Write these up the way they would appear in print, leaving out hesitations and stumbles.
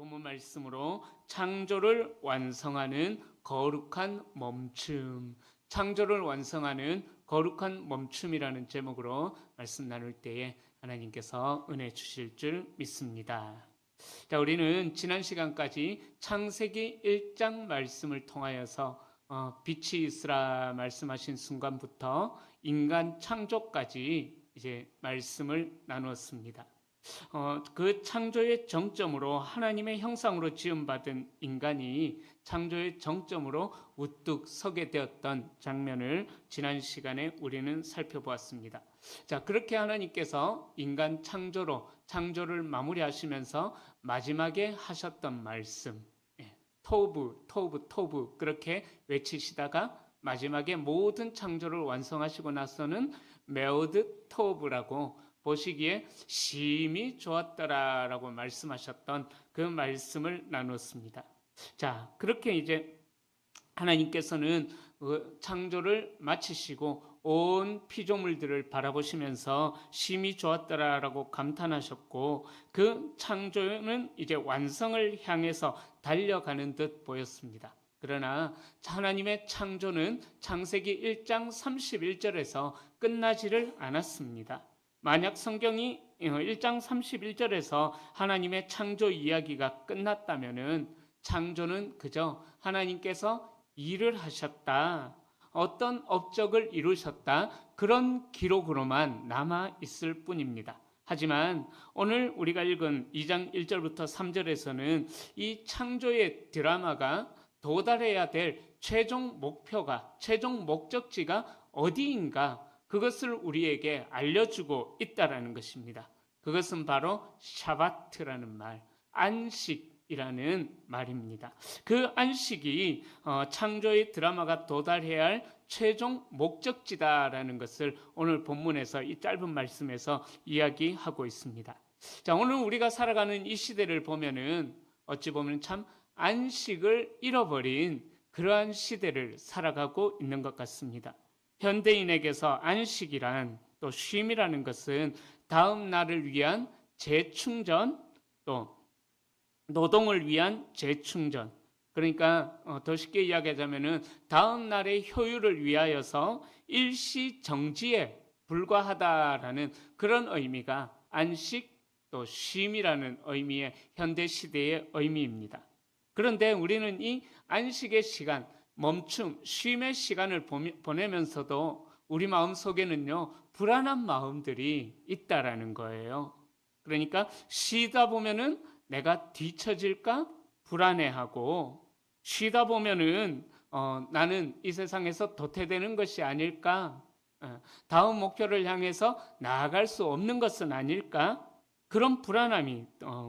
본문 말씀으로 창조를 완성하는 거룩한 멈춤, 창조를 완성하는 거룩한 멈춤이라는 제목으로 말씀 나눌 때에 하나님께서 은혜 주실 줄 믿습니다. 자, 우리는 지난 시간까지 창세기 1장 말씀을 통하여서 빛이 있으라 말씀하신 순간부터 인간 창조까지 이제 말씀을 나누었습니다. 그 창조의 정점으로 하나님의 형상으로 지음받은 인간이 창조의 정점으로 우뚝 서게 되었던 장면을 지난 시간에 우리는 살펴보았습니다. 자, 그렇게 하나님께서 인간 창조를 마무리하시면서 마지막에 하셨던 말씀, 토브 그렇게 외치시다가 마지막에 모든 창조를 완성하시고 나서는 메오드 토브라고 보시기에 심히 좋았더라라고 말씀하셨던 그 말씀을 나눴습니다. 자, 그렇게 이제 하나님께서는 창조를 마치시고 온 피조물들을 바라보시면서 심히 좋았더라라고 감탄하셨고, 그 창조는 이제 완성을 향해서 달려가는 듯 보였습니다. 그러나 하나님의 창조는 창세기 1장 31절에서 끝나지를 않았습니다. 만약 성경이 1장 31절에서 하나님의 창조 이야기가 끝났다면은 창조는 그저 하나님께서 일을 하셨다, 어떤 업적을 이루셨다, 그런 기록으로만 남아 있을 뿐입니다. 하지만 오늘 우리가 읽은 2장 1절부터 3절에서는 이 창조의 드라마가 도달해야 될 최종 목표가, 최종 목적지가 어디인가, 그것을 우리에게 알려주고 있다라는 것입니다. 그것은 바로 샤바트라는 말, 안식이라는 말입니다. 그 안식이 창조의 드라마가 도달해야 할 최종 목적지다라는 것을 오늘 본문에서 이 짧은 말씀에서 이야기하고 있습니다. 자, 오늘 우리가 살아가는 이 시대를 보면은 어찌 보면 참 안식을 잃어버린 그러한 시대를 살아가고 있는 것 같습니다. 현대인에게서 안식이란, 또 쉼이라는 것은 다음 날을 위한 재충전, 또 노동을 위한 재충전, 그러니까 더 쉽게 이야기하자면은 다음 날의 효율을 위하여서 일시정지에 불과하다라는 그런 의미가 안식, 또 쉼이라는 의미의 현대시대의 의미입니다. 그런데 우리는 이 안식의 시간, 멈춤, 쉼의 시간을 보내면서도 우리 마음속에는요, 불안한 마음들이 있다라는 거예요. 그러니까 쉬다 보면은 내가 뒤처질까 불안해하고, 쉬다 보면은 나는 이 세상에서 도태되는 것이 아닐까, 다음 목표를 향해서 나아갈 수 없는 것은 아닐까, 그런 불안함이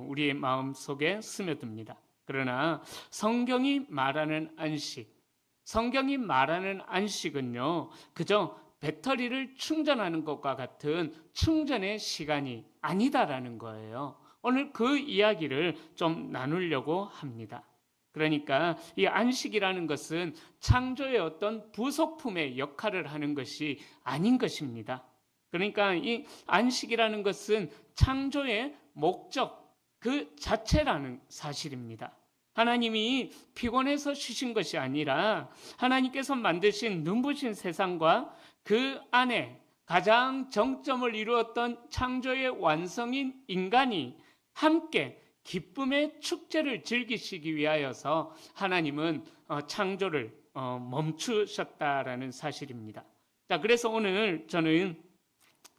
우리의 마음속에 스며듭니다. 그러나 성경이 말하는 안식, 성경이 말하는 안식은요, 그저 배터리를 충전하는 것과 같은 충전의 시간이 아니다라는 거예요. 오늘 그 이야기를 좀 나누려고 합니다. 그러니까 이 안식이라는 것은 창조의 어떤 부속품의 역할을 하는 것이 아닌 것입니다. 그러니까 이 안식이라는 것은 창조의 목적 그 자체라는 사실입니다. 하나님이 피곤해서 쉬신 것이 아니라 하나님께서 만드신 눈부신 세상과 그 안에 가장 정점을 이루었던 창조의 완성인 인간이 함께 기쁨의 축제를 즐기시기 위하여서 하나님은 창조를 멈추셨다라는 사실입니다. 자, 그래서 오늘 저는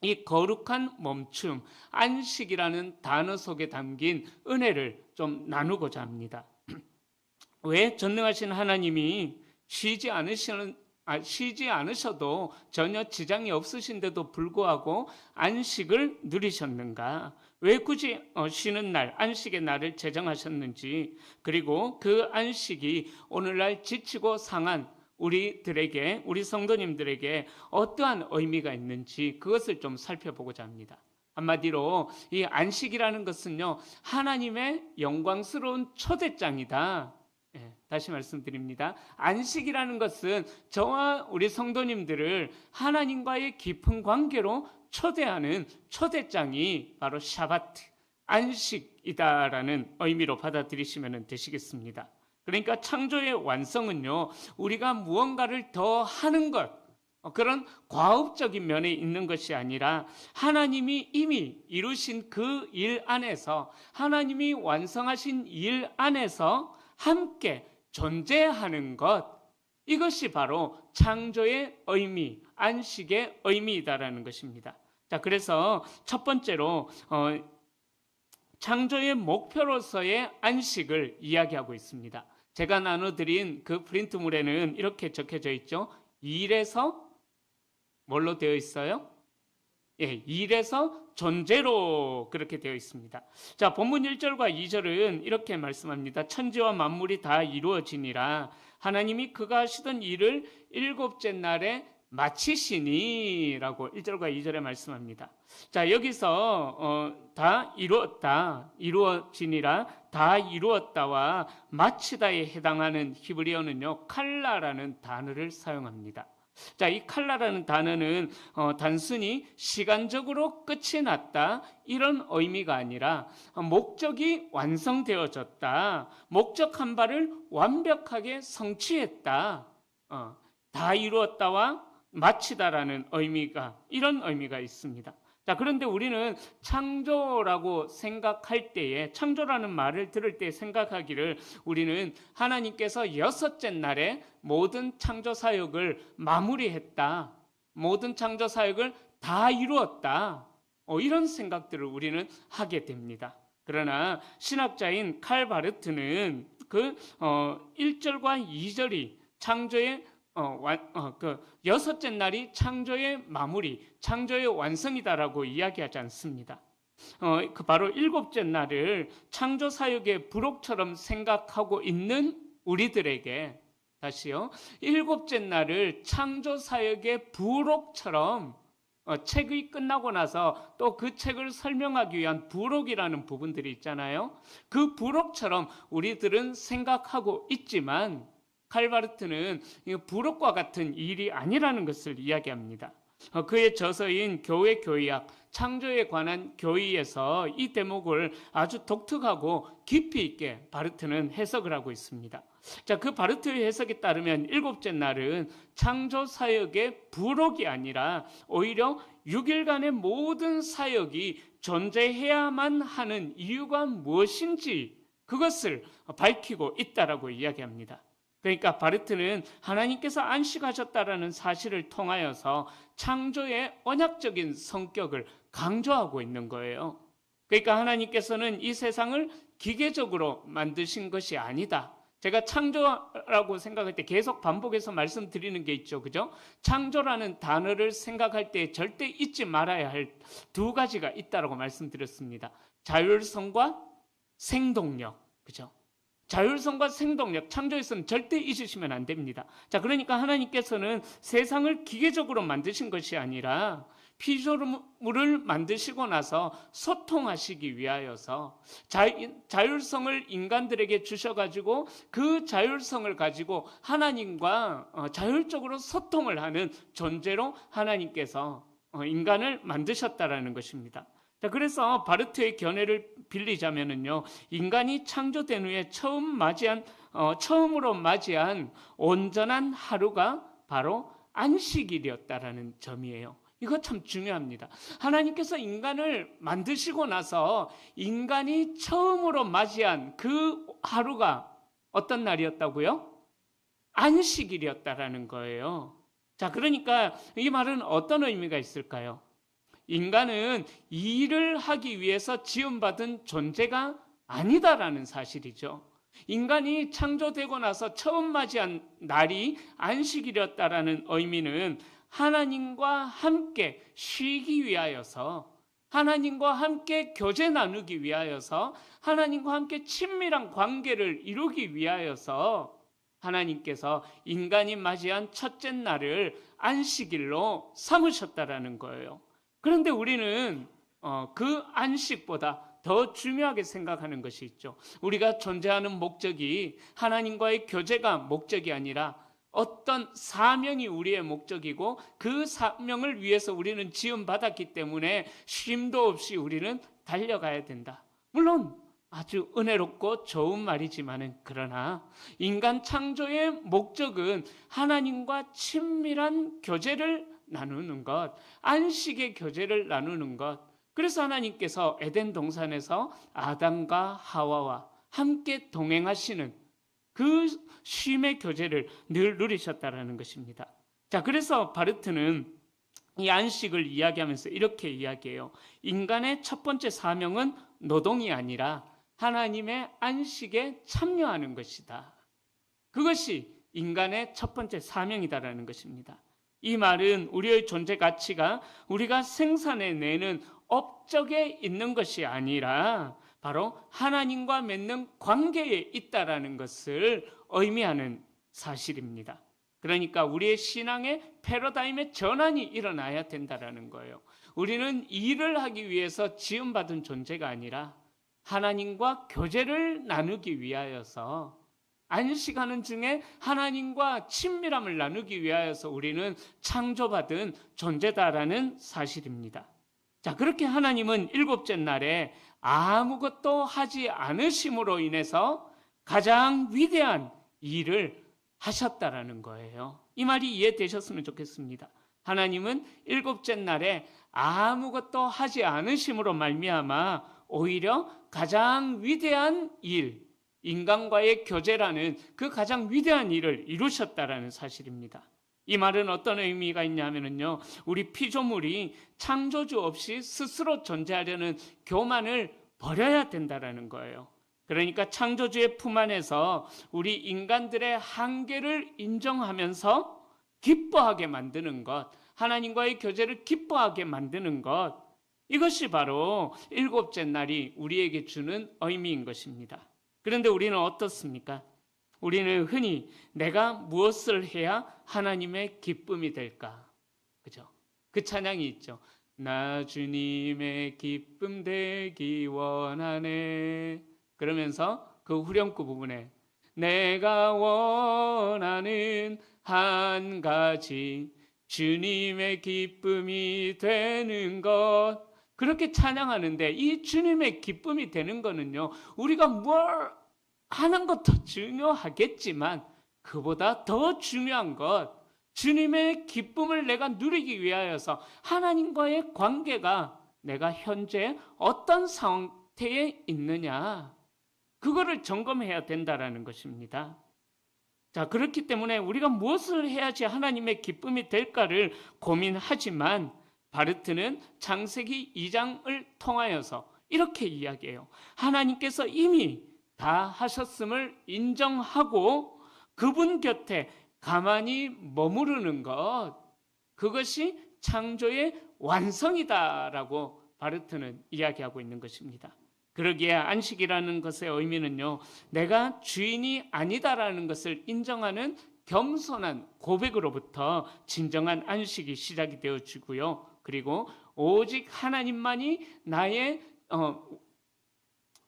이 거룩한 멈춤, 안식이라는 단어 속에 담긴 은혜를 좀 나누고자 합니다. 왜 전능하신 하나님이 쉬지 않으셔도 전혀 지장이 없으신데도 불구하고 안식을 누리셨는가? 왜 굳이 쉬는 날, 안식의 날을 제정하셨는지, 그리고 그 안식이 오늘날 지치고 상한 우리들에게, 우리 성도님들에게 어떠한 의미가 있는지 그것을 좀 살펴보고자 합니다. 한마디로 이 안식이라는 것은요, 하나님의 영광스러운 초대장이다. 다시 말씀드립니다. 안식이라는 것은 저와 우리 성도님들을 하나님과의 깊은 관계로 초대하는 초대장이 바로 샤바트, 안식이다라는 의미로 받아들이시면 되시겠습니다. 그러니까 창조의 완성은요, 우리가 무언가를 더 하는 것, 그런 과업적인 면에 있는 것이 아니라 하나님이 이미 이루신 그 일 안에서, 하나님이 완성하신 일 안에서 함께 존재하는 것, 이것이 바로 창조의 의미, 안식의 의미이다라는 것입니다. 자, 그래서 첫 번째로 창조의 목표로서의 안식을 이야기하고 있습니다. 제가 나눠드린 그 프린트물에는 이렇게 적혀져 있죠. 일에서 뭘로 되어 있어요? 예, 일에서 존재로 그렇게 되어 있습니다. 자, 본문 1절과 2절은 이렇게 말씀합니다. 천지와 만물이 다 이루어지니라. 하나님이 그가 하시던 일을 일곱째 날에 마치시니 라고 1절과 2절에 말씀합니다. 자, 여기서 다 이루었다, 이루어지니라, 다 이루었다와 마치다에 해당하는 히브리어는요, 칼라라는 단어를 사용합니다. 자, 이 칼라라는 단어는 단순히 시간적으로 끝이 났다 이런 의미가 아니라 목적이 완성되어졌다, 목적한 바를 완벽하게 성취했다, 다 이루었다와 마치다라는 의미가, 이런 의미가 있습니다. 자, 그런데 우리는 창조라고 생각할 때에, 창조라는 말을 들을 때 생각하기를 우리는 하나님께서 여섯째 날에 모든 창조 사역을 마무리했다, 모든 창조 사역을 다 이루었다, 이런 생각들을 우리는 하게 됩니다. 그러나 신학자인 칼 바르트는 그 1절과 2절이 창조의 그 여섯째 날이 창조의 마무리, 창조의 완성이다라고 이야기하지 않습니다. 그 바로 일곱째 날을 창조 사역의 부록처럼 생각하고 있는 우리들에게, 다시요, 일곱째 날을 창조 사역의 부록처럼, 책이 끝나고 나서 또 그 책을 설명하기 위한 부록이라는 부분들이 있잖아요. 그 부록처럼 우리들은 생각하고 있지만 칼바르트는 부록과 같은 일이 아니라는 것을 이야기합니다. 그의 저서인 교회 교의학, 창조에 관한 교의에서 이 대목을 아주 독특하고 깊이 있게 바르트는 해석을 하고 있습니다. 자, 그 바르트의 해석에 따르면 일곱째 날은 창조 사역의 부록이 아니라 오히려 6일간의 모든 사역이 존재해야만 하는 이유가 무엇인지 그것을 밝히고 있다라고 이야기합니다. 그러니까 바르트는 하나님께서 안식하셨다라는 사실을 통하여서 창조의 언약적인 성격을 강조하고 있는 거예요. 그러니까 하나님께서는 이 세상을 기계적으로 만드신 것이 아니다. 제가 창조라고 생각할 때 계속 반복해서 말씀드리는 게 있죠. 그죠? 창조라는 단어를 생각할 때 절대 잊지 말아야 할 두 가지가 있다라고 말씀드렸습니다. 자율성과 생동력. 그죠? 자율성과 생동력, 창조에서는 절대 잊으시면 안 됩니다. 자, 그러니까 하나님께서는 세상을 기계적으로 만드신 것이 아니라 피조물을 만드시고 나서 소통하시기 위하여서 자율성을 인간들에게 주셔가지고 그 자율성을 가지고 하나님과 자율적으로 소통을 하는 존재로 하나님께서 인간을 만드셨다라는 것입니다. 자, 그래서 바르트의 견해를 빌리자면은요, 인간이 창조된 후에 처음으로 맞이한 온전한 하루가 바로 안식일이었다라는 점이에요. 이거 참 중요합니다. 하나님께서 인간을 만드시고 나서 인간이 처음으로 맞이한 그 하루가 어떤 날이었다고요? 안식일이었다라는 거예요. 자, 그러니까 이 말은 어떤 의미가 있을까요? 인간은 일을 하기 위해서 지음받은 존재가 아니다라는 사실이죠. 인간이 창조되고 나서 처음 맞이한 날이 안식일이었다라는 의미는 하나님과 함께 쉬기 위하여서, 하나님과 함께 교제 나누기 위하여서, 하나님과 함께 친밀한 관계를 이루기 위하여서 하나님께서 인간이 맞이한 첫째 날을 안식일로 삼으셨다라는 거예요. 그런데 우리는 그 안식보다 더 중요하게 생각하는 것이 있죠. 우리가 존재하는 목적이 하나님과의 교제가 목적이 아니라 어떤 사명이 우리의 목적이고 그 사명을 위해서 우리는 지음받았기 때문에 쉼도 없이 우리는 달려가야 된다. 물론 아주 은혜롭고 좋은 말이지만은 그러나 인간 창조의 목적은 하나님과 친밀한 교제를 나누는 것, 안식의 교제를 나누는 것. 그래서 하나님께서 에덴 동산에서 아담과 하와와 함께 동행하시는 그 쉼의 교제를 늘 누리셨다라는 것입니다. 자, 그래서 바르트는 이 안식을 이야기하면서 이렇게 이야기해요. 인간의 첫 번째 사명은 노동이 아니라 하나님의 안식에 참여하는 것이다. 그것이 인간의 첫 번째 사명이다라는 것입니다. 이 말은 우리의 존재 가치가 우리가 생산해내는 업적에 있는 것이 아니라 바로 하나님과 맺는 관계에 있다라는 것을 의미하는 사실입니다. 그러니까 우리의 신앙의 패러다임의 전환이 일어나야 된다라는 거예요. 우리는 일을 하기 위해서 지음받은 존재가 아니라 하나님과 교제를 나누기 위하여서, 안식하는 중에 하나님과 친밀함을 나누기 위하여서 우리는 창조받은 존재다라는 사실입니다. 자, 그렇게 하나님은 일곱째 날에 아무것도 하지 않으심으로 인해서 가장 위대한 일을 하셨다라는 거예요. 이 말이 이해되셨으면 좋겠습니다. 하나님은 일곱째 날에 아무것도 하지 않으심으로 말미암아 오히려 가장 위대한 일, 인간과의 교제라는 그 가장 위대한 일을 이루셨다라는 사실입니다. 이 말은 어떤 의미가 있냐면요, 우리 피조물이 창조주 없이 스스로 존재하려는 교만을 버려야 된다라는 거예요. 그러니까 창조주의 품 안에서 우리 인간들의 한계를 인정하면서 기뻐하게 만드는 것, 하나님과의 교제를 기뻐하게 만드는 것, 이것이 바로 일곱째 날이 우리에게 주는 의미인 것입니다. 그런데 우리는 어떻습니까? 우리는 흔히 내가 무엇을 해야 하나님의 기쁨이 될까? 그죠? 그 찬양이 있죠. 나 주님의 기쁨 되기 원하네. 그러면서 그 후렴구 부분에 내가 원하는 한 가지 주님의 기쁨이 되는 것, 그렇게 찬양하는데 이 주님의 기쁨이 되는 거는요, 우리가 뭘 하는 것도 중요하겠지만 그보다 더 중요한 것, 주님의 기쁨을 내가 누리기 위하여서 하나님과의 관계가 내가 현재 어떤 상태에 있느냐, 그거를 점검해야 된다라는 것입니다. 자, 그렇기 때문에 우리가 무엇을 해야지 하나님의 기쁨이 될까를 고민하지만 바르트는 창세기 2장을 통하여서 이렇게 이야기해요. 하나님께서 이미 다 하셨음을 인정하고 그분 곁에 가만히 머무르는 것, 그것이 창조의 완성이다라고 바르트는 이야기하고 있는 것입니다. 그러기에 안식이라는 것의 의미는요, 내가 주인이 아니다라는 것을 인정하는 겸손한 고백으로부터 진정한 안식이 시작이 되어지고요. 그리고 오직 하나님만이 나의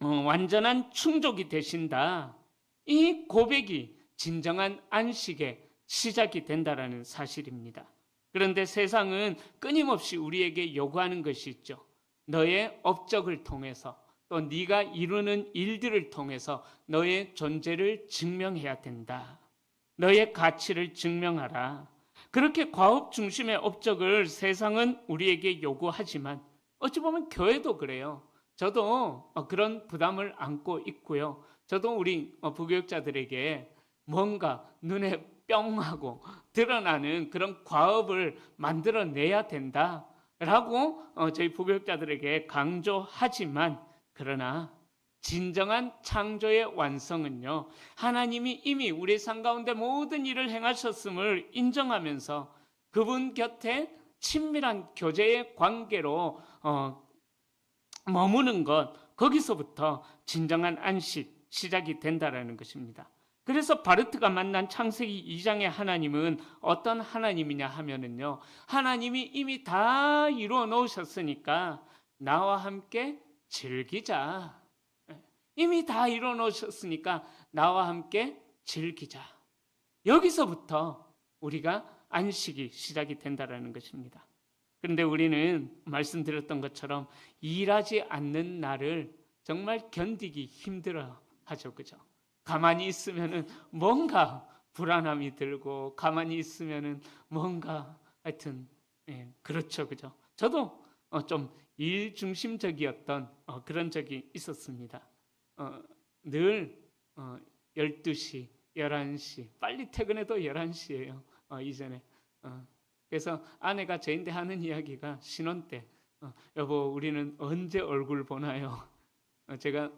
완전한 충족이 되신다. 이 고백이 진정한 안식의 시작이 된다라는 사실입니다. 그런데 세상은 끊임없이 우리에게 요구하는 것이 있죠. 너의 업적을 통해서, 또 네가 이루는 일들을 통해서 너의 존재를 증명해야 된다. 너의 가치를 증명하라. 그렇게 과업 중심의 업적을 세상은 우리에게 요구하지만 어찌 보면 교회도 그래요. 저도 그런 부담을 안고 있고요. 저도 우리 부교육자들에게 뭔가 눈에 뿅하고 드러나는 그런 과업을 만들어내야 된다라고 저희 부교육자들에게 강조하지만, 그러나 진정한 창조의 완성은요, 하나님이 이미 우리 삶 가운데 모든 일을 행하셨음을 인정하면서 그분 곁에 친밀한 교제의 관계로 머무는 것, 거기서부터 진정한 안식 시작이 된다라는 것입니다. 그래서 바르트가 만난 창세기 2장의 하나님은 어떤 하나님이냐 하면은요, 하나님이 이미 다 이루어 놓으셨으니까 나와 함께 즐기자. 이미 다 이루어 놓으셨으니까 나와 함께 즐기자. 여기서부터 우리가 안식이 시작이 된다라는 것입니다. 그런데 우리는 말씀드렸던 것처럼 일하지 않는 날을 정말 견디기 힘들어 하죠. 그죠? 가만히 있으면은 뭔가 불안함이 들고, 가만히 있으면은 뭔가 하여튼, 그렇죠. 그죠? 저도 좀 일 중심적이었던 그런 적이 있었습니다. 늘 12시, 11시, 빨리 퇴근해도 11시예요. 이전에. 그래서 아내가 저한테 하는 이야기가 신혼 때, 여보, 우리는 언제 얼굴 보나요? 제가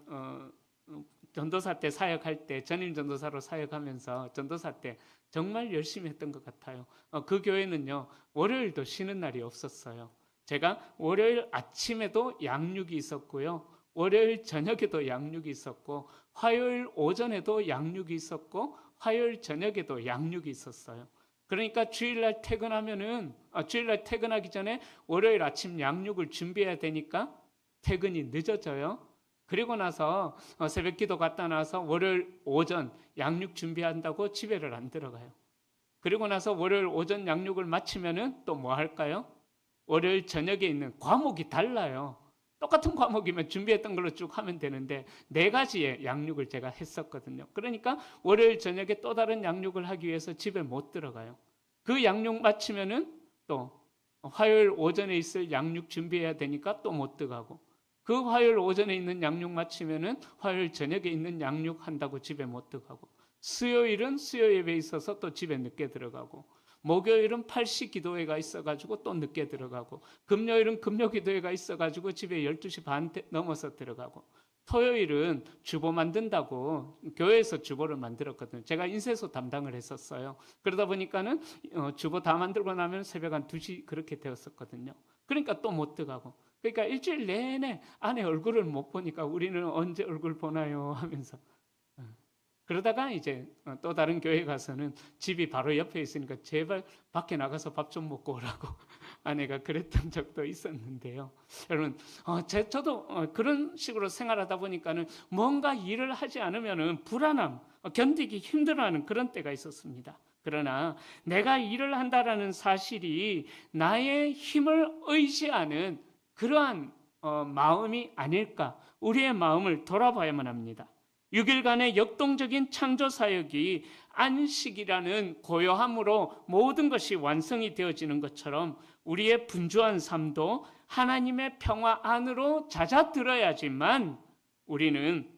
전도사 때 사역할 때, 전임 전도사로 사역하면서 전도사 때 정말 열심히 했던 것 같아요. 그 교회는요, 월요일도 쉬는 날이 없었어요. 제가 월요일 아침에도 양육이 있었고요, 월요일 저녁에도 양육이 있었고, 화요일 오전에도 양육이 있었고, 화요일 저녁에도 양육이 있었어요. 그러니까 주일날 퇴근하기 전에 월요일 아침 양육을 준비해야 되니까 퇴근이 늦어져요. 그리고 나서 새벽 기도 갔다 나서 월요일 오전 양육 준비한다고 집에를 안 들어가요. 그리고 나서 월요일 오전 양육을 마치면은 또 뭐 할까요? 월요일 저녁에 있는 과목이 달라요. 똑같은 과목이면 준비했던 걸로 쭉 하면 되는데 4가지의 양육을 제가 했었거든요. 그러니까 월요일 저녁에 또 다른 양육을 하기 위해서 집에 못 들어가요. 그 양육 마치면은 또 화요일 오전에 있을 양육 준비해야 되니까 또 못 들어가고, 그 화요일 오전에 있는 양육 마치면은 화요일 저녁에 있는 양육 한다고 집에 못 들어가고, 수요일은 수요 예배 있어서 또 집에 늦게 들어가고, 목요일은 팔시 기도회가 있어가지고 또 늦게 들어가고, 금요일은 금요 기도회가 있어가지고 집에 12시 반 넘어서 들어가고, 토요일은 주보 만든다고 교회에서 주보를 만들었거든요. 제가 인쇄소 담당을 했었어요. 그러다 보니까는 주보 다 만들고 나면 새벽 한 2시 그렇게 되었었거든요. 그러니까 또 못 들어가고, 그러니까 일주일 내내 아내 얼굴을 못 보니까 우리는 언제 얼굴 보나요 하면서, 그러다가 이제 또 다른 교회 가서는 집이 바로 옆에 있으니까 제발 밖에 나가서 밥 좀 먹고 오라고 아내가 그랬던 적도 있었는데요. 여러분, 저도 그런 식으로 생활하다 보니까는 뭔가 일을 하지 않으면은 불안함, 견디기 힘들어하는 그런 때가 있었습니다. 그러나 내가 일을 한다라는 사실이 나의 힘을 의지하는 그러한 마음이 아닐까, 우리의 마음을 돌아봐야만 합니다. 6일간의 역동적인 창조 사역이 안식이라는 고요함으로 모든 것이 완성이 되어지는 것처럼 우리의 분주한 삶도 하나님의 평화 안으로 잦아들어야지만 우리는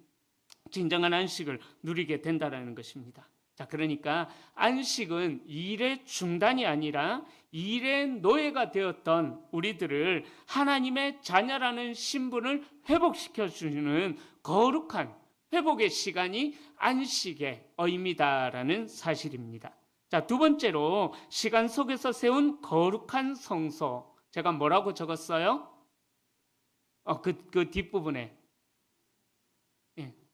진정한 안식을 누리게 된다는 것입니다. 자, 그러니까 안식은 일의 중단이 아니라 일의 노예가 되었던 우리들을 하나님의 자녀라는 신분을 회복시켜 주는 거룩한 회복의 시간이 안식의 의미다라는 사실입니다. 자, 두 번째로 시간 속에서 세운 거룩한 성소. 제가 뭐라고 적었어요? 그 뒷부분에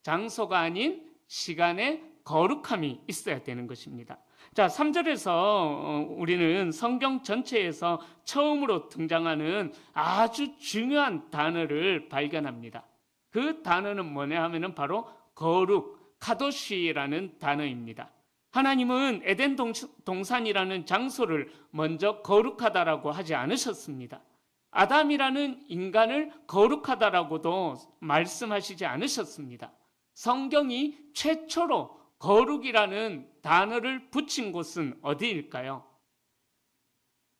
장소가 아닌 시간의 거룩함이 있어야 되는 것입니다. 자, 3절에서 우리는 성경 전체에서 처음으로 등장하는 아주 중요한 단어를 발견합니다. 그 단어는 뭐냐 하면은 바로 거룩, 카도시라는 단어입니다. 하나님은 에덴 동산이라는 장소를 먼저 거룩하다라고 하지 않으셨습니다. 아담이라는 인간을 거룩하다라고도 말씀하시지 않으셨습니다. 성경이 최초로 거룩이라는 단어를 붙인 곳은 어디일까요?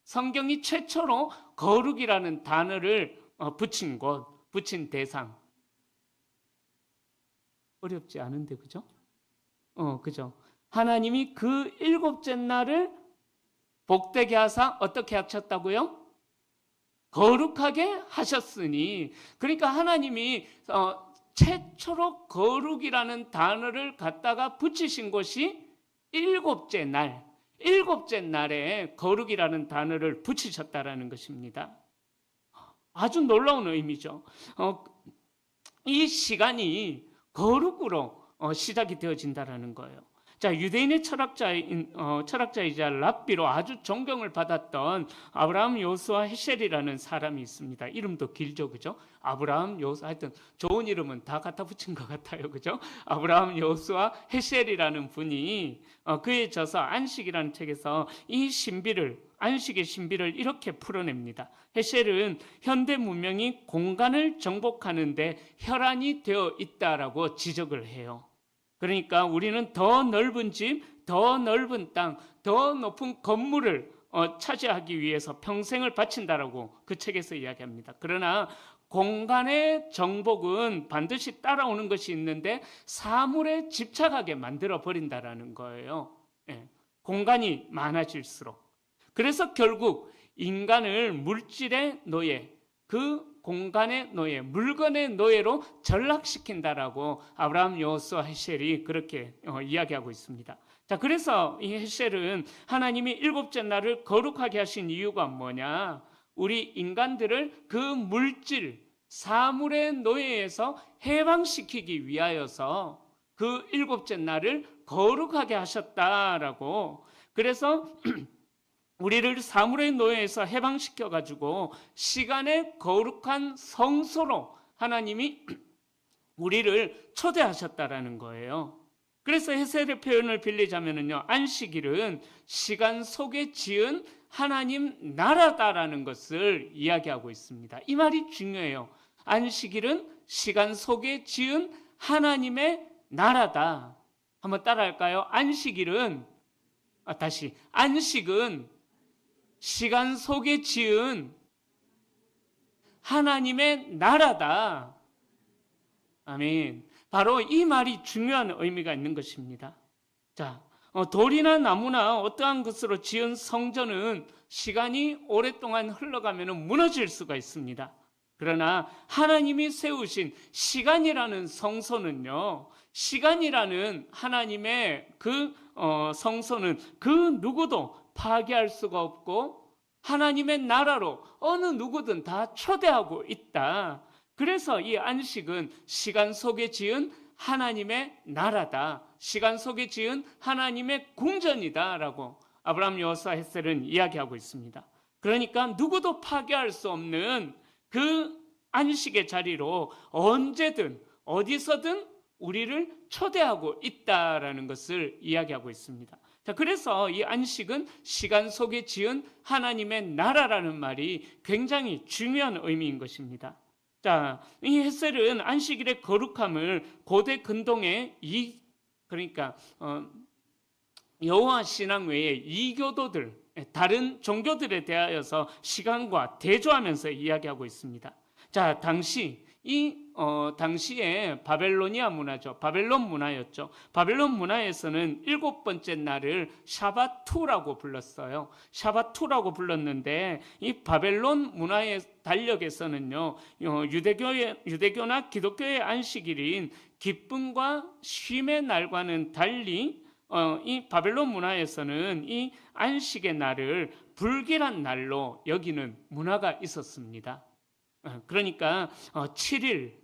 성경이 최초로 거룩이라는 단어를 붙인 곳, 붙인 대상. 어렵지 않은데, 그죠? 그죠? 하나님이 그 7째 날을 복되게 하사 어떻게 하셨다고요? 거룩하게 하셨으니, 그러니까 하나님이 최초로 거룩이라는 단어를 갖다가 붙이신 곳이 7째 날, 7째 날에 거룩이라는 단어를 붙이셨다라는 것입니다. 아주 놀라운 의미죠. 이 시간이 거룩으로 시작이 되어진다라는 거예요. 자, 유대인의 철학자이자 랍비로 아주 존경을 받았던 아브라함 요수아 헤셀이라는 사람이 있습니다. 이름도 길죠, 그죠? 아브라함 요수, 하여튼 좋은 이름은 다 갖다 붙인 것 같아요, 그죠? 아브라함 요수아 헤셀이라는 분이 그의 저서 안식이라는 책에서 이 안식의 신비를 이렇게 풀어냅니다. 헤셀은 현대 문명이 공간을 정복하는데 혈안이 되어 있다라고 지적을 해요. 그러니까 우리는 더 넓은 집, 더 넓은 땅, 더 높은 건물을 차지하기 위해서 평생을 바친다라고 그 책에서 이야기합니다. 그러나 공간의 정복은 반드시 따라오는 것이 있는데 사물에 집착하게 만들어 버린다라는 거예요. 예, 공간이 많아질수록. 그래서 결국 인간을 물질의 노예, 그 공간의 노예, 물건의 노예로 전락시킨다라고 아브라함 요수아 헤셀이 그렇게 이야기하고 있습니다. 자, 그래서 이 헤셀은 하나님이 일곱째 날을 거룩하게 하신 이유가 뭐냐? 우리 인간들을 그 물질, 사물의 노예에서 해방시키기 위하여서 그 일곱째 날을 거룩하게 하셨다라고. 그래서 우리를 사물의 노예에서 해방시켜 가지고 시간의 거룩한 성소로 하나님이 우리를 초대하셨다라는 거예요. 그래서 헤셀의 표현을 빌리자면요, 안식일은 시간 속에 지은 하나님 나라다라는 것을 이야기하고 있습니다. 이 말이 중요해요. 안식일은 시간 속에 지은 하나님의 나라다. 한번 따라할까요? 안식은 시간 속에 지은 하나님의 나라다. 아멘. 바로 이 말이 중요한 의미가 있는 것입니다. 자, 돌이나 나무나 어떠한 것으로 지은 성전은 시간이 오랫동안 흘러가면 무너질 수가 있습니다. 그러나 하나님이 세우신 시간이라는 성소는요, 시간이라는 하나님의 그 성소는 그 누구도 파괴할 수가 없고 하나님의 나라로 어느 누구든 다 초대하고 있다. 그래서 이 안식은 시간 속에 지은 하나님의 나라다. 시간 속에 지은 하나님의 궁전이다라고 아브라함 요수아 헤셀은 이야기하고 있습니다. 그러니까 누구도 파괴할 수 없는 그 안식의 자리로 언제든 어디서든 우리를 초대하고 있다라는 것을 이야기하고 있습니다. 자, 그래서 이 안식은 시간 속에 지은 하나님의 나라라는 말이 굉장히 중요한 의미인 것입니다. 자, 이 헤셀은 안식일의 거룩함을 고대 근동의 그러니까 여호와 신앙 외에 이교도들, 다른 종교들에 대하여서 시간과 대조하면서 이야기하고 있습니다. 자, 당시에 바벨로니아 문화죠. 바벨론 문화였죠. 바벨론 문화에서는 일곱 번째 날을 샤바투라고 불렀어요. 샤바투라고 불렀는데 이 바벨론 문화의 달력에서는요, 유대교나 기독교의 안식일인 기쁨과 쉼의 날과는 달리 이 바벨론 문화에서는 이 안식의 날을 불길한 날로 여기는 문화가 있었습니다. 그러니까 7일,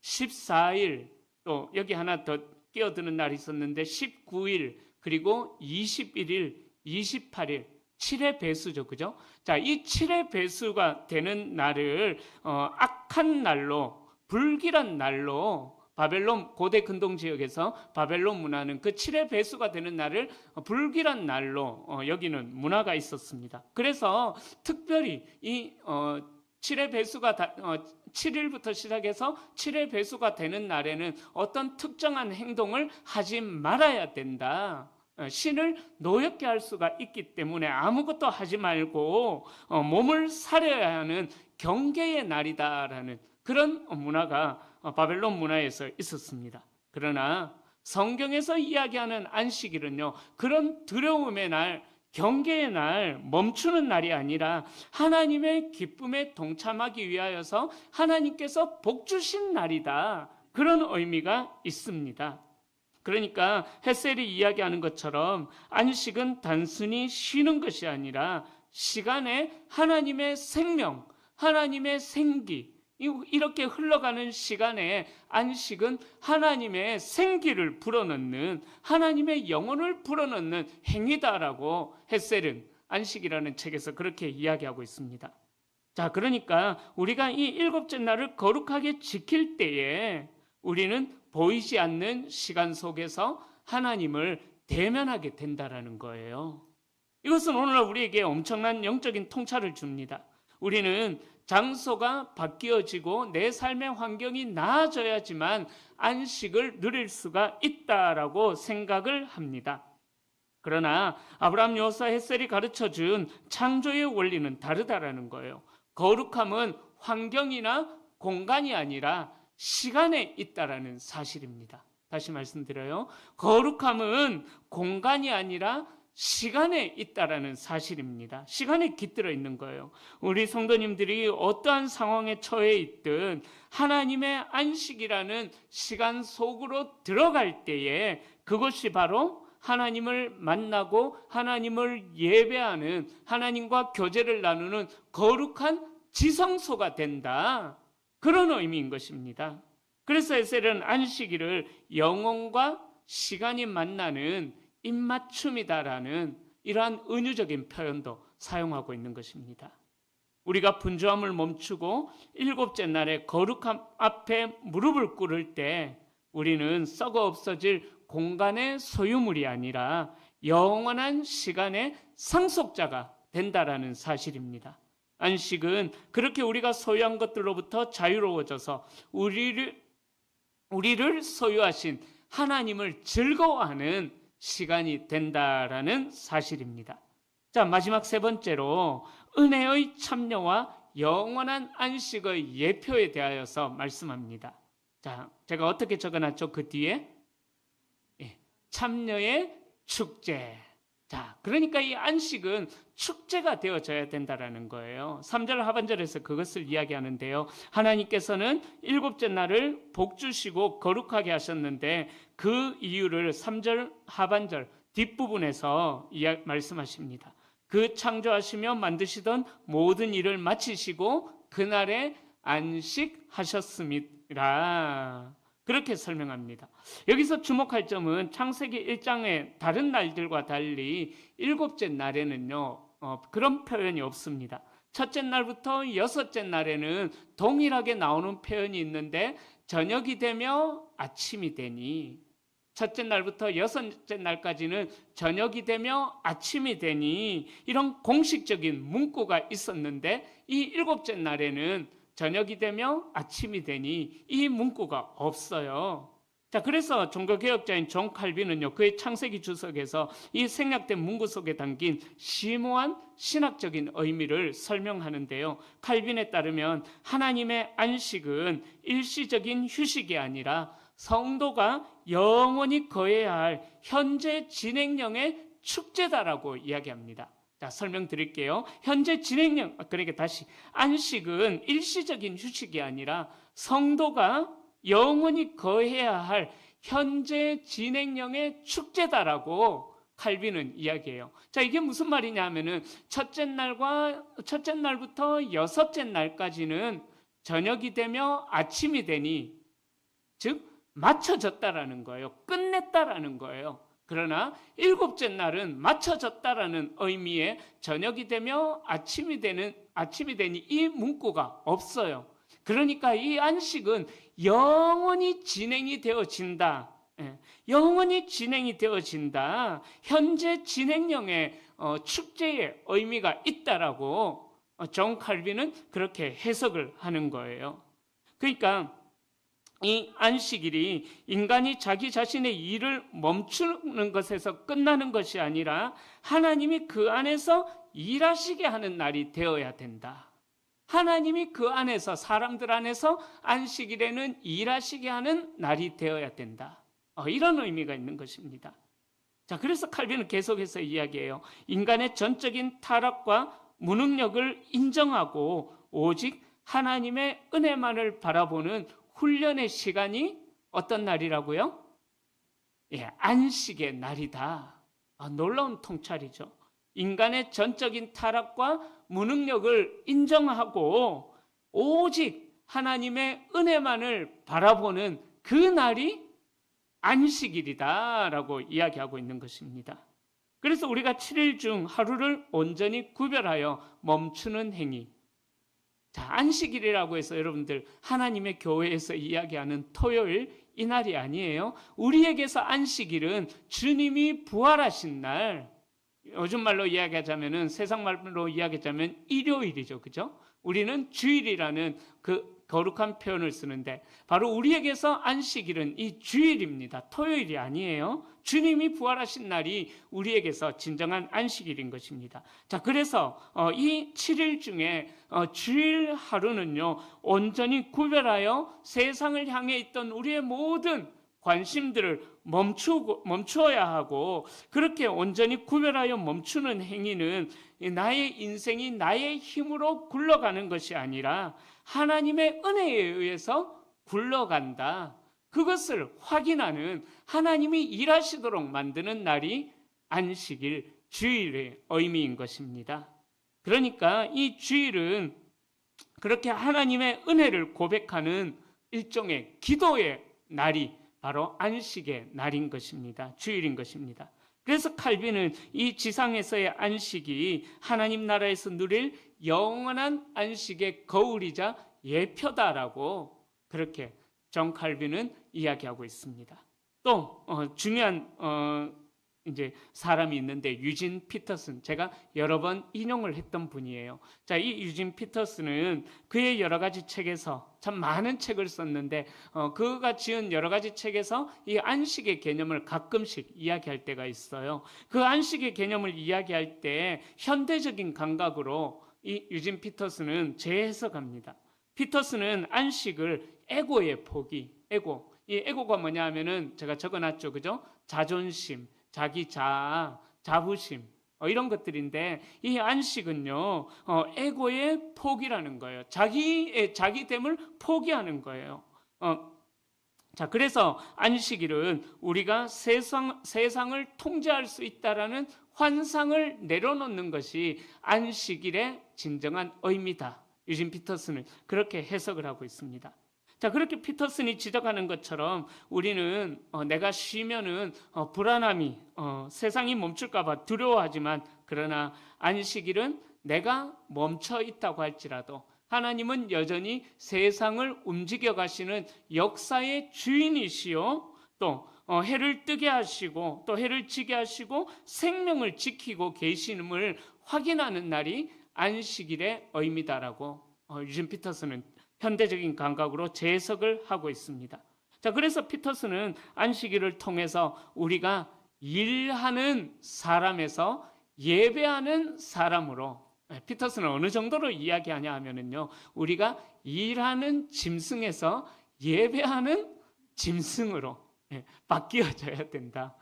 14일, 또 여기 하나 더 끼어드는 날이 있었는데 19일, 그리고 21일, 28일, 7의 배수죠, 그죠? 자, 이 7의 배수가 되는 날을 악한 날로, 불길한 날로, 바벨론 고대 근동 지역에서 바벨론 문화는 그 7의 배수가 되는 날을 불길한 날로 여기는 문화가 있었습니다. 그래서 특별히 이 7의 배수가 7일부터 시작해서 7의 배수가 되는 날에는 어떤 특정한 행동을 하지 말아야 된다. 신을 노엽게 할 수가 있기 때문에 아무것도 하지 말고 몸을 사려야 하는 경계의 날이다라는 그런 문화가 바벨론 문화에서 있었습니다. 그러나 성경에서 이야기하는 안식일은요, 그런 두려움의 날, 경계의 날, 멈추는 날이 아니라 하나님의 기쁨에 동참하기 위하여서 하나님께서 복 주신 날이다. 그런 의미가 있습니다. 그러니까 헤셀이 이야기하는 것처럼 안식은 단순히 쉬는 것이 아니라 시간에 하나님의 생명, 하나님의 생기, 이렇게 흘러가는 시간에 안식은 하나님의 생기를 불어넣는, 하나님의 영혼을 불어넣는 행위다라고 헷셀은 안식이라는 책에서 그렇게 이야기하고 있습니다. 자, 그러니까 우리가 이 일곱째 날을 거룩하게 지킬 때에 우리는 보이지 않는 시간 속에서 하나님을 대면하게 된다라는 거예요. 이것은 오늘날 우리에게 엄청난 영적인 통찰을 줍니다. 우리는 장소가 바뀌어지고 내 삶의 환경이 나아져야지만 안식을 누릴 수가 있다라고 생각을 합니다. 그러나 아브라함, 여호수아, 헷셀이 가르쳐준 창조의 원리는 다르다라는 거예요. 거룩함은 환경이나 공간이 아니라 시간에 있다라는 사실입니다. 다시 말씀드려요. 거룩함은 공간이 아니라 시간에 있다라는 사실입니다. 시간에 깃들어 있는 거예요. 우리 성도님들이 어떠한 상황에 처해 있든 하나님의 안식이라는 시간 속으로 들어갈 때에 그것이 바로 하나님을 만나고 하나님을 예배하는, 하나님과 교제를 나누는 거룩한 지성소가 된다. 그런 의미인 것입니다. 그래서 에셀은 안식일을 영혼과 시간이 만나는 입맞춤이다라는 이러한 은유적인 표현도 사용하고 있는 것입니다. 우리가 분주함을 멈추고 일곱째 날에 거룩함 앞에 무릎을 꿇을 때 우리는 썩어 없어질 공간의 소유물이 아니라 영원한 시간의 상속자가 된다라는 사실입니다. 안식은 그렇게 우리가 소유한 것들로부터 자유로워져서 우리를 소유하신 하나님을 즐거워하는 시간이 된다라는 사실입니다. 자, 마지막 세 번째로 은혜의 참여와 영원한 안식의 예표에 대하여서 말씀합니다. 자, 제가 어떻게 적어놨죠? 그 뒤에 참여의 축제. 자, 그러니까 이 안식은 축제가 되어져야 된다라는 거예요. 3절 하반절에서 그것을 이야기하는데요. 하나님께서는 일곱째 날을 복 주시고 거룩하게 하셨는데 그 이유를 3절 하반절 뒷부분에서 말씀하십니다. 그 창조하시며 만드시던 모든 일을 마치시고 그날에 안식하셨습니다. 그렇게 설명합니다. 여기서 주목할 점은 창세기 1장의 다른 날들과 달리 일곱째 날에는요, 그런 표현이 없습니다. 첫째 날부터 여섯째 날에는 동일하게 나오는 표현이 있는데 저녁이 되며 아침이 되니, 첫째 날부터 여섯째 날까지는 저녁이 되며 아침이 되니 이런 공식적인 문구가 있었는데 이 일곱째 날에는 저녁이 되며 아침이 되니 이 문구가 없어요. 자, 그래서 종교개혁자인 존 칼빈은요, 그의 창세기 주석에서 이 생략된 문구 속에 담긴 심오한 신학적인 의미를 설명하는데요. 칼빈에 따르면 하나님의 안식은 일시적인 휴식이 아니라 성도가 영원히 거해야 할 현재 진행형의 축제다라고 이야기합니다. 자, 설명드릴게요. 현재 진행형, 그러니까 다시 안식은 일시적인 휴식이 아니라 성도가 영원히 거해야 할 현재 진행형의 축제다라고 칼빈은 이야기해요. 자, 이게 무슨 말이냐 하면은 첫째 날부터 여섯째 날까지는 저녁이 되며 아침이 되니, 즉 맞춰졌다라는 거예요. 끝냈다라는 거예요. 그러나 일곱째 날은 맞춰졌다라는 의미의 저녁이 되며 아침이 되니 이 문구가 없어요. 그러니까 이 안식은 영원히 진행이 되어진다. 영원히 진행이 되어진다. 현재 진행형의 축제의 의미가 있다라고 존 칼빈은 그렇게 해석을 하는 거예요. 그러니까 이 안식일이 인간이 자기 자신의 일을 멈추는 것에서 끝나는 것이 아니라 하나님이 그 안에서 일하시게 하는 날이 되어야 된다. 하나님이 그 안에서, 사람들 안에서 안식일에는 일하시게 하는 날이 되어야 된다. 이런 의미가 있는 것입니다. 자, 그래서 칼빈은 계속해서 이야기해요. 인간의 전적인 타락과 무능력을 인정하고 오직 하나님의 은혜만을 바라보는 훈련의 시간이 어떤 날이라고요? 안식의 날이다. 놀라운 통찰이죠. 인간의 전적인 타락과 무능력을 인정하고 오직 하나님의 은혜만을 바라보는 그 날이 안식일이다라고 이야기하고 있는 것입니다. 그래서 우리가 7일 중 하루를 온전히 구별하여 멈추는 행위. 자, 안식일이라고 해서 여러분들 하나님의 교회에서 이야기하는 토요일 이 날이 아니에요. 우리에게서 안식일은 주님이 부활하신 날, 요즘 말로 이야기하자면은, 세상 말로 이야기하자면 일요일이죠. 그죠? 우리는 주일이라는 그 거룩한 표현을 쓰는데, 바로 우리에게서 안식일은 이 주일입니다. 토요일이 아니에요. 주님이 부활하신 날이 우리에게서 진정한 안식일인 것입니다. 자, 그래서 이 7일 중에 주일 하루는요, 온전히 구별하여 세상을 향해 있던 우리의 모든 관심들을 멈추어야 하고, 그렇게 온전히 구별하여 멈추는 행위는 나의 인생이 나의 힘으로 굴러가는 것이 아니라 하나님의 은혜에 의해서 굴러간다. 그것을 확인하는, 하나님이 일하시도록 만드는 날이 안식일, 주일의 의미인 것입니다. 그러니까 이 주일은 그렇게 하나님의 은혜를 고백하는 일종의 기도의 날이 바로 안식의 날인 것입니다. 주일인 것입니다. 그래서 칼빈은 이 지상에서의 안식이 하나님 나라에서 누릴 영원한 안식의 거울이자 예표다라고 그렇게 존 칼빈은 이야기하고 있습니다. 또 중요한 이제 사람이 있는데, 유진 피터슨, 제가 여러 번 인용을 했던 분이에요. 자, 이 유진 피터슨은 그의 여러 가지 책에서 참 많은 책을 썼는데, 그가 지은 여러 가지 책에서 이 안식의 개념을 가끔씩 이야기할 때가 있어요. 그 안식의 개념을 이야기할 때 현대적인 감각으로 이 유진 피터슨은 재해석합니다. 피터슨은 안식을 에고의 포기, 에고. 이 에고가 뭐냐 하면은 제가 적어놨죠. 그죠? 자존심, 자기 자아, 자부심, 이런 것들인데, 이 안식은요, 에고의 포기라는 거예요. 자기됨을 포기하는 거예요. 자, 그래서 안식일은 우리가 세상을 통제할 수 있다라는 환상을 내려놓는 것이 안식일의 진정한 의미다. 유진 피터슨은 그렇게 해석을 하고 있습니다. 자, 그렇게 피터슨이 지적하는 것처럼 우리는 내가 쉬면은 불안함이, 세상이 멈출까봐 두려워하지만, 그러나 안식일은 내가 멈춰 있다고 할지라도 하나님은 여전히 세상을 움직여 가시는 역사의 주인이시요, 또 해를 뜨게 하시고 또 해를 지게 하시고 생명을 지키고 계시음을 확인하는 날이 안식일의 의미다라고 유진 피터슨은 현대적인 감각으로 재해석을 하고 있습니다. 자, 그래서 피터슨은 안식일을 통해서 우리가 일하는 사람에서 예배하는 사람으로, 피터슨은 어느 정도로 이야기하냐 하면은요, 우리가 일하는 짐승에서 예배하는 짐승으로 바뀌어져야 된다.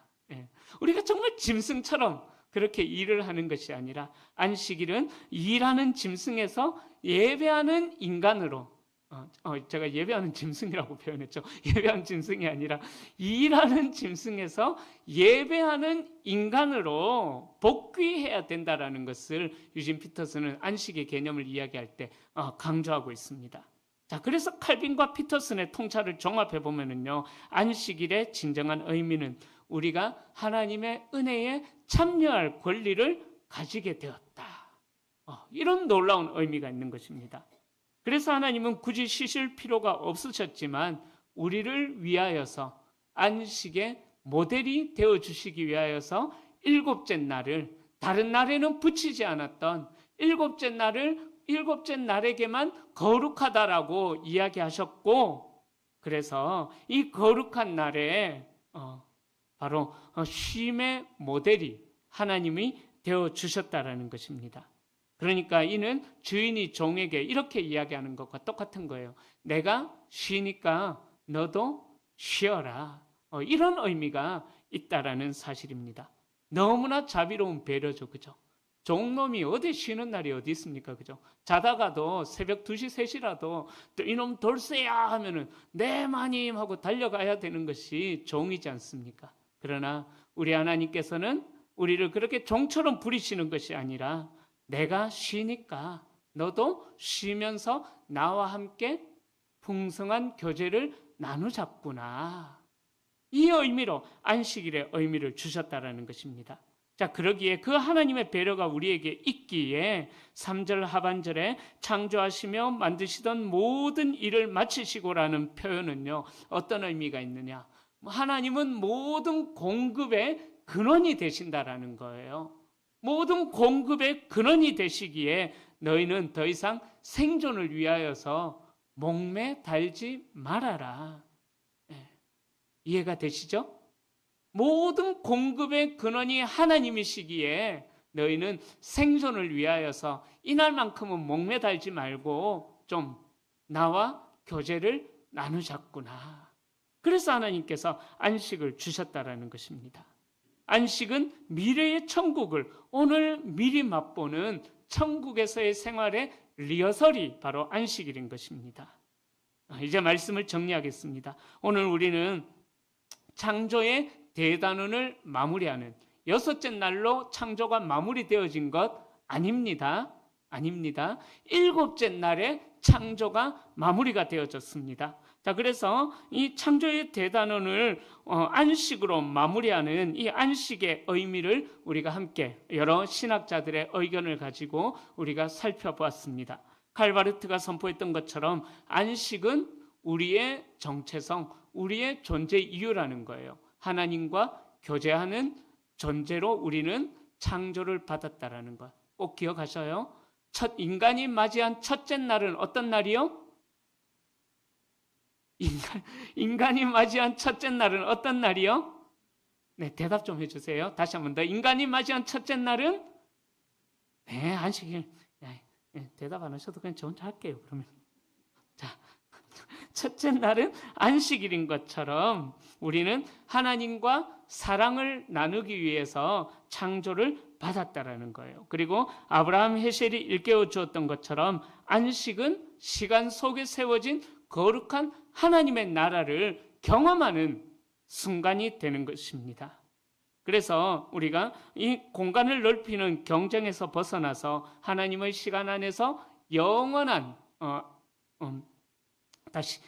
우리가 정말 짐승처럼 그렇게 일을 하는 것이 아니라, 안식일은 일하는 짐승에서 예배하는 인간으로, 제가 예배하는 짐승이라고 표현했죠. 예배하는 짐승이 아니라 일하는 짐승에서 예배하는 인간으로 복귀해야 된다라는 것을 유진 피터슨은 안식의 개념을 이야기할 때 강조하고 있습니다. 자, 그래서 칼빈과 피터슨의 통찰을 종합해 보면은요, 안식일의 진정한 의미는 우리가 하나님의 은혜에 참여할 권리를 가지게 되었다. 이런 놀라운 의미가 있는 것입니다. 그래서 하나님은 굳이 쉬실 필요가 없으셨지만 우리를 위하여서 안식의 모델이 되어주시기 위하여서 일곱째 날을, 다른 날에는 붙이지 않았던 일곱째 날에게만 거룩하다라고 이야기하셨고, 그래서 이 거룩한 날에 바로 쉼의 모델이 하나님이 되어주셨다라는 것입니다. 그러니까 이는 주인이 종에게 이렇게 이야기하는 것과 똑같은 거예요. 내가 쉬니까 너도 쉬어라. 이런 의미가 있다라는 사실입니다. 너무나 자비로운 배려죠. 그죠? 종놈이 어디 쉬는 날이 어디 있습니까? 그죠? 자다가도 새벽 2시, 3시라도 또 이놈 돌쇠야 하면은 네 마님 하고 달려가야 되는 것이 종이지 않습니까? 그러나 우리 하나님께서는 우리를 그렇게 종처럼 부리시는 것이 아니라, 내가 쉬니까 너도 쉬면서 나와 함께 풍성한 교제를 나누자꾸나. 이 의미로 안식일의 의미를 주셨다라는 것입니다. 자, 그러기에 그 하나님의 배려가 우리에게 있기에 3절 하반절에 창조하시며 만드시던 모든 일을 마치시고라는 표현은요, 어떤 의미가 있느냐? 하나님은 모든 공급의 근원이 되신다라는 거예요. 모든 공급의 근원이 되시기에 너희는 더 이상 생존을 위하여서 목매 달지 말아라. 이해가 되시죠? 모든 공급의 근원이 하나님이시기에 너희는 생존을 위하여서 이날만큼은 목매 달지 말고 좀 나와 교제를 나누자꾸나. 그래서 하나님께서 안식을 주셨다라는 것입니다. 안식은 미래의 천국을 오늘 미리 맛보는 천국에서의 생활의 리허설이 바로 안식일인 것입니다. 이제 말씀을 정리하겠습니다. 오늘 우리는 창조의 대단원을 마무리하는 6째 날로 창조가 마무리되어진 것 아닙니다. 아닙니다. 7째 날에 창조가 마무리가 되어졌습니다. 자, 그래서 이 창조의 대단원을 안식으로 마무리하는 이 안식의 의미를 우리가 함께 여러 신학자들의 의견을 가지고 우리가 살펴보았습니다. 칼바르트가 선포했던 것처럼 안식은 우리의 정체성, 우리의 존재 이유라는 거예요. 하나님과 교제하는 존재로 우리는 창조를 받았다라는 것. 꼭 기억하셔요. 인간이 맞이한 첫째 날은 어떤 날이요? 인간이 맞이한 첫째 날은 어떤 날이요? 네, 대답 좀 해주세요. 다시 한 번 더. 인간이 맞이한 첫째 날은? 네, 안식일. 대답 안 하셔도 그냥 저 혼자 할게요, 그러면. 자, 첫째 날은 안식일인 것처럼 우리는 하나님과 사랑을 나누기 위해서 창조를 받았다라는 거예요. 그리고 아브라함 헤셀이 일깨워 주었던 것처럼 안식은 시간 속에 세워진 거룩한 하나님의 나라를 경험하는 순간이 되는 것입니다. 그래서 우리가 이 공간을 넓히는 경쟁에서 벗어나서 하나님의 시간 안에서 영원한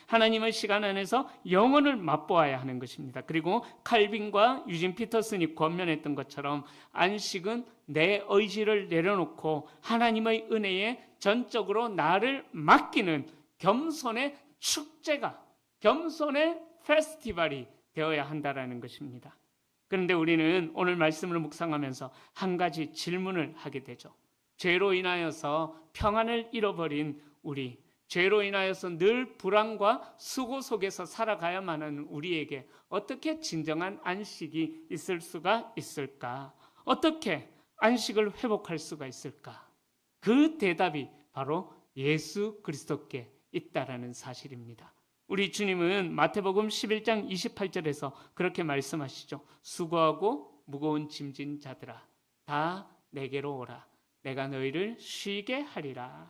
하나님의 시간 안에서 영혼을 맛보아야 하는 것입니다. 그리고 칼빈과 유진 피터슨이 권면했던 것처럼 안식은 내 의지를 내려놓고 하나님의 은혜에 전적으로 나를 맡기는 겸손의 축제가, 겸손의 페스티벌이 되어야 한다라는 것입니다. 그런데 우리는 오늘 말씀을 묵상하면서 한 가지 질문을 하게 되죠. 죄로 인하여서 평안을 잃어버린 우리, 죄로 인하여서 늘 불안과 수고 속에서 살아가야만 하는 우리에게 어떻게 진정한 안식이 있을 수가 있을까? 어떻게 안식을 회복할 수가 있을까? 그 대답이 바로 예수 그리스도께 있다라는 사실입니다. 우리 주님은 마태복음 11장 28절에서 그렇게 말씀하시죠. 수고하고 무거운 짐진 자들아, 다 내게로 오라. 내가 너희를 쉬게 하리라.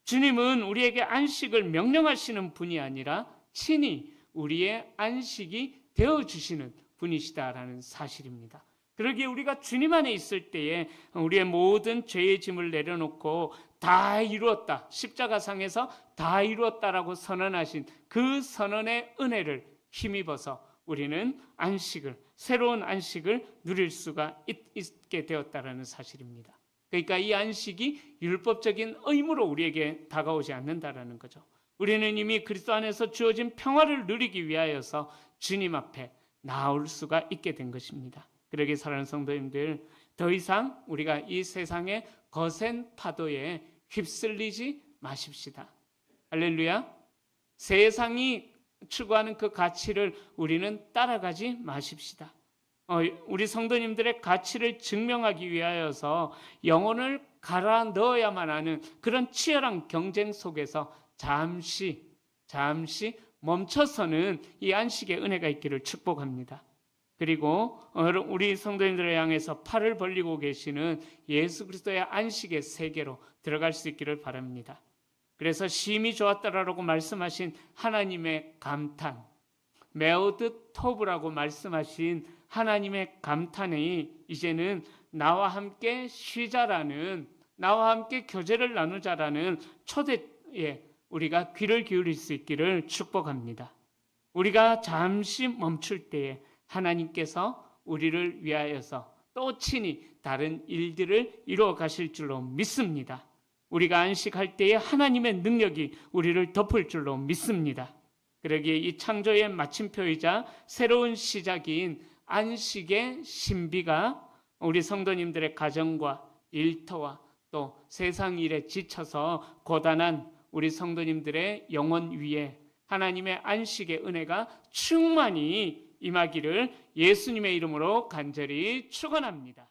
주님은 우리에게 안식을 명령하시는 분이 아니라 친히 우리의 안식이 되어주시는 분이시다라는 사실입니다. 그러기에 우리가 주님 안에 있을 때에 우리의 모든 죄의 짐을 내려놓고 다 이루었다, 십자가상에서 다 이루었다라고 선언하신 그 선언의 은혜를 힘입어서 우리는 안식을, 새로운 안식을 누릴 수가 있게 되었다라는 사실입니다. 그러니까 이 안식이 율법적인 의무로 우리에게 다가오지 않는다라는 거죠. 우리는 이미 그리스도 안에서 주어진 평화를 누리기 위하여서 주님 앞에 나올 수가 있게 된 것입니다. 그러기에 사랑하는 성도님들, 더 이상 우리가 이 세상의 거센 파도에 휩쓸리지 마십시다. 할렐루야. 세상이 추구하는 그 가치를 우리는 따라가지 마십시다. 우리 성도님들의 가치를 증명하기 위하여서 영혼을 갈아 넣어야만 하는 그런 치열한 경쟁 속에서 잠시 멈춰서는 이 안식의 은혜가 있기를 축복합니다. 그리고 우리 성도님들을 향해서 팔을 벌리고 계시는 예수 그리스도의 안식의 세계로 들어갈 수 있기를 바랍니다. 그래서 심히 좋았다라고 말씀하신 하나님의 감탄, 메오드 토브라고 말씀하신 하나님의 감탄이 이제는 나와 함께 쉬자라는, 나와 함께 교제를 나누자라는 초대의 우리가 귀를 기울일 수 있기를 축복합니다. 우리가 잠시 멈출 때에 하나님께서 우리를 위하여서 또 친히 다른 일들을 이루어 가실 줄로 믿습니다. 우리가 안식할 때에 하나님의 능력이 우리를 덮을 줄로 믿습니다. 그러기에 이 창조의 마침표이자 새로운 시작인 안식의 신비가 우리 성도님들의 가정과 일터와 또 세상 일에 지쳐서 고단한 우리 성도님들의 영혼 위에 하나님의 안식의 은혜가 충만히 임하기를 예수님의 이름으로 간절히 축원합니다.